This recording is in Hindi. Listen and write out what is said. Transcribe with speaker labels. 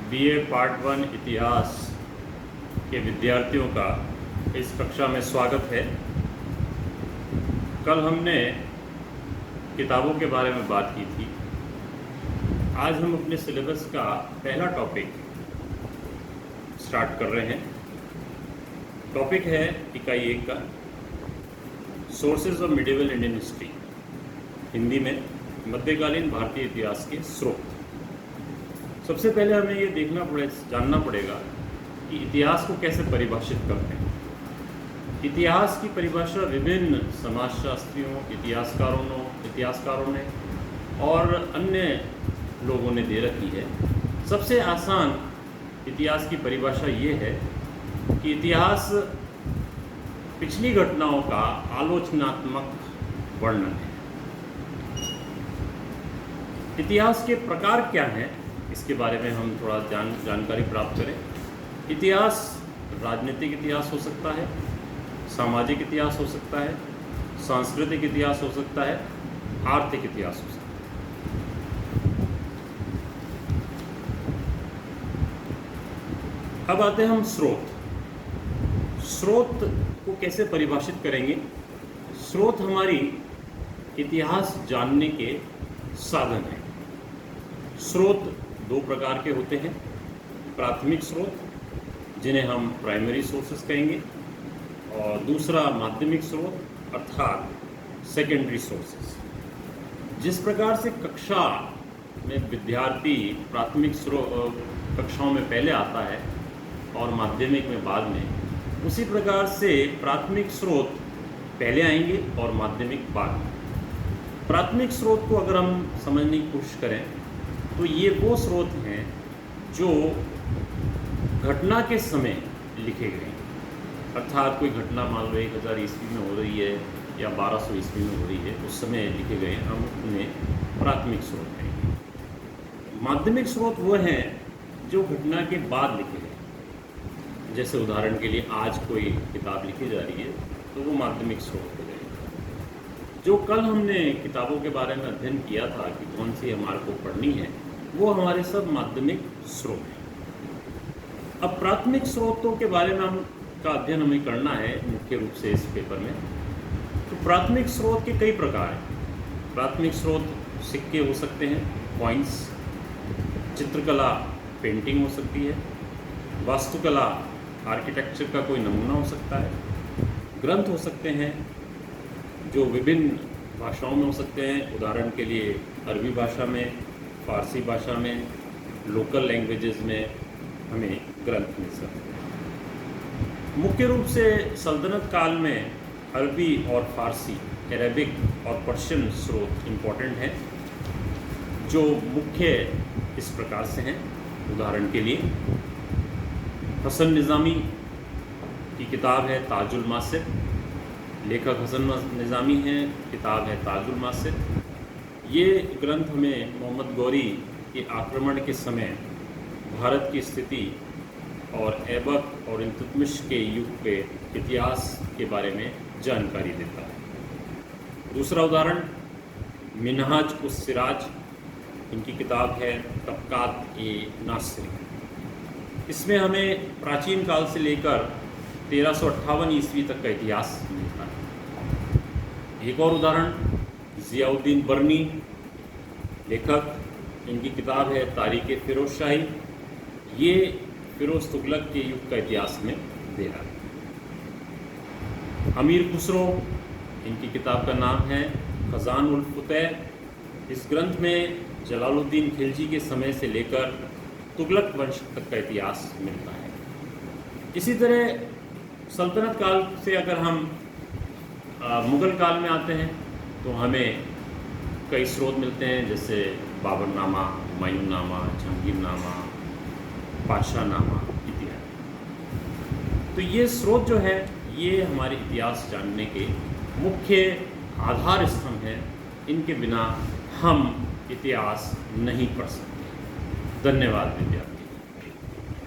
Speaker 1: बीए पार्ट 1 इतिहास के विद्यार्थियों का इस कक्षा में स्वागत है। कल हमने किताबों के बारे में बात की थी। आज हम अपने सिलेबस का पहला टॉपिक स्टार्ट कर रहे हैं। टॉपिक है इकाई 1 का sources of medieval Indian history, Hindi में मध्यकालीन भारतीय इतिहास के स्रोत। सबसे पहले हमें ये जानना पड़ेगा कि इतिहास को कैसे परिभाषित करते हैं। इतिहास की परिभाषा विभिन्न समाजशास्त्रियों, इतिहासकारों ने और अन्य लोगों ने दे रखी है। सबसे आसान इतिहास की परिभाषा ये है कि इतिहास पिछली घटनाओं का आलोचनात्मक वर्णन है। इतिहास के प्रकार क्या हैं, इसके बारे में हम थोड़ा जानकारी प्राप्त करें। इतिहास राजनीतिक इतिहास हो सकता है, सामाजिक इतिहास हो सकता है, सांस्कृतिक इतिहास हो सकता है, आर्थिक इतिहास हो सकता है। अब आते हैं हम स्रोत को कैसे परिभाषित करेंगे। स्रोत हमारी इतिहास जानने के साधन हैं। स्रोत दो प्रकार के होते हैं। प्राथमिक स्रोत, जिन्हें हम प्राइमरी सोर्सेस कहेंगे, और दूसरा माध्यमिक स्रोत अर्थात सेकेंडरी सोर्सेस। जिस प्रकार से कक्षा में विद्यार्थी प्राथमिक कक्षाओं में पहले आता है और माध्यमिक में बाद में, उसी प्रकार से प्राथमिक स्रोत पहले आएंगे और माध्यमिक बाद में। प्राथमिक स्रोत को अगर हम समझने की कोशिश करें तो ये वो स्रोत हैं जो घटना के समय लिखे गए हैं। अर्थात कोई घटना मान लो 1000 ईस्वी में हो रही है या 1200 ईस्वी में हो रही है, उस समय लिखे गए, हम उन्हें प्राथमिक स्रोत कहेंगे। माध्यमिक स्रोत वो हैं जो घटना के बाद लिखे गए। जैसे उदाहरण के लिए आज कोई किताब लिखी जा रही है तो वो माध्यमिक स्रोत हो जाएगा। जो कल हमने किताबों के बारे में अध्ययन किया था कि कौन सी हमारे को पढ़नी है, वो हमारे सब माध्यमिक स्रोत हैं। अब प्राथमिक स्रोतों के बारे में का अध्ययन हमें करना है मुख्य रूप से इस पेपर में। तो प्राथमिक स्रोत के कई प्रकार हैं। प्राथमिक स्रोत सिक्के हो सकते हैं, कॉइन्स, चित्रकला पेंटिंग हो सकती है, वास्तुकला आर्किटेक्चर का कोई नमूना हो सकता है, ग्रंथ हो सकते हैं जो विभिन्न भाषाओं में हो सकते हैं। उदाहरण के लिए अरबी भाषा में, फारसी भाषा में, लोकल लैंग्वेजेस में हमें ग्रंथ मिल सकते हैं। मुख्य रूप से सल्तनत काल में अरबी और फारसी, अरेबिक और पर्शियन स्रोत इम्पोर्टेंट हैं, जो मुख्य इस प्रकार से हैं। उदाहरण के लिए हसन निज़ामी की किताब है ताजुल मासिर, लेखक हसन निज़ामी हैं, किताब है ताजुल मासिर। ये ग्रंथ हमें मोहम्मद गौरी के आक्रमण के समय भारत की स्थिति और ऐबक और इल्तुतमिश के युग के इतिहास के बारे में जानकारी देता है। दूसरा उदाहरण मिनहाज उस सिराज, इनकी किताब है तबकात-ए-नासिरी। इसमें हमें प्राचीन काल से लेकर 1358 ईस्वी तक का इतिहास मिलता है। एक और उदाहरण ज़ियाउद्दीन बर्नी, लेखक, इनकी किताब है तारीख़ फ़िरोज़ शाही। ये फ़िरोज़ तुगलक के युग का इतिहास में दे रहा है। अमीर खुसरो, इनकी किताब का नाम है ख़ज़ान-उल-फ़ुतैह। इस ग्रंथ में जलालुद्दीन खिलजी के समय से लेकर तुगलक वंश तक का इतिहास मिलता है। इसी तरह सल्तनत काल से अगर हम मुग़ल काल में आते हैं तो हमें कई स्रोत मिलते हैं, जैसे बाबरनामा, हुमायूंनामा, जहांगीरनामा, पातशाहनामा इत्यादि। तो ये स्रोत जो है ये हमारे इतिहास जानने के मुख्य आधार स्तंभ हैं। इनके बिना हम इतिहास नहीं पढ़ सकते। धन्यवाद विद्यार्थी।